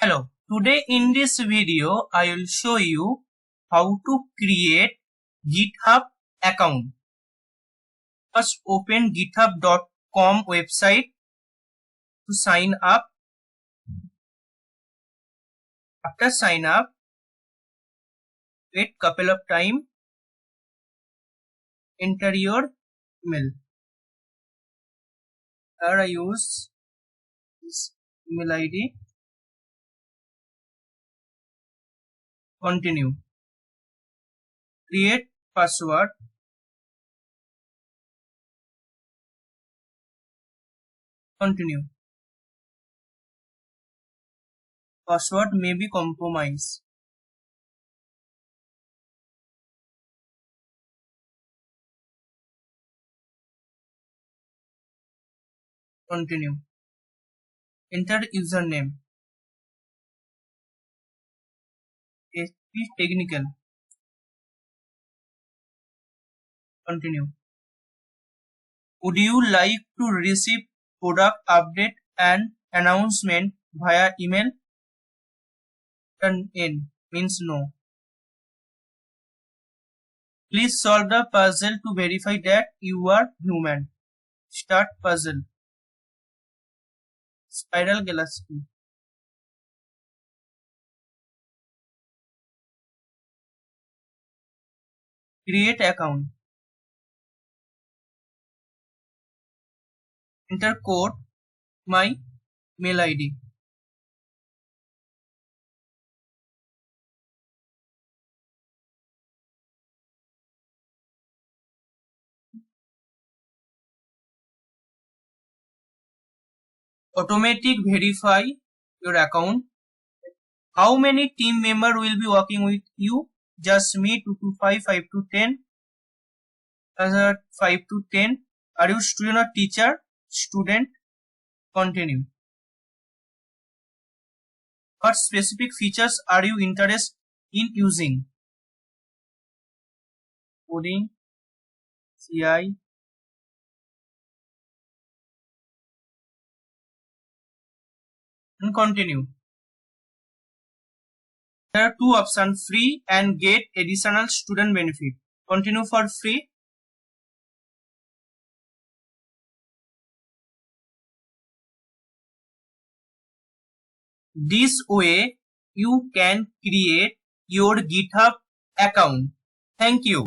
Hello, today in this video I will show you how to create GitHub account. First open github.com website to sign up. After sign up, wait couple of time, enter your email. Here I use this email ID. Continue. Create password. Continue. Password may be compromised. Continue. Enter username. Technical. Continue. Would you like to receive product update and announcement via email? Turn in means no. Please solve the puzzle to verify that you are human. Start puzzle. Spiral galaxy. Create account. Enter code my mail ID. Automatic verify your account. How many team member will be working with you? Just me, 2 to 5, 5 to 10. Other 5 to 10. Are you student or teacher? Student. Continue. What specific features are you interested in using? Coding, CI, and continue. There are two options, free and get additional student benefit. Continue for free. This way you can create your GitHub account. Thank you.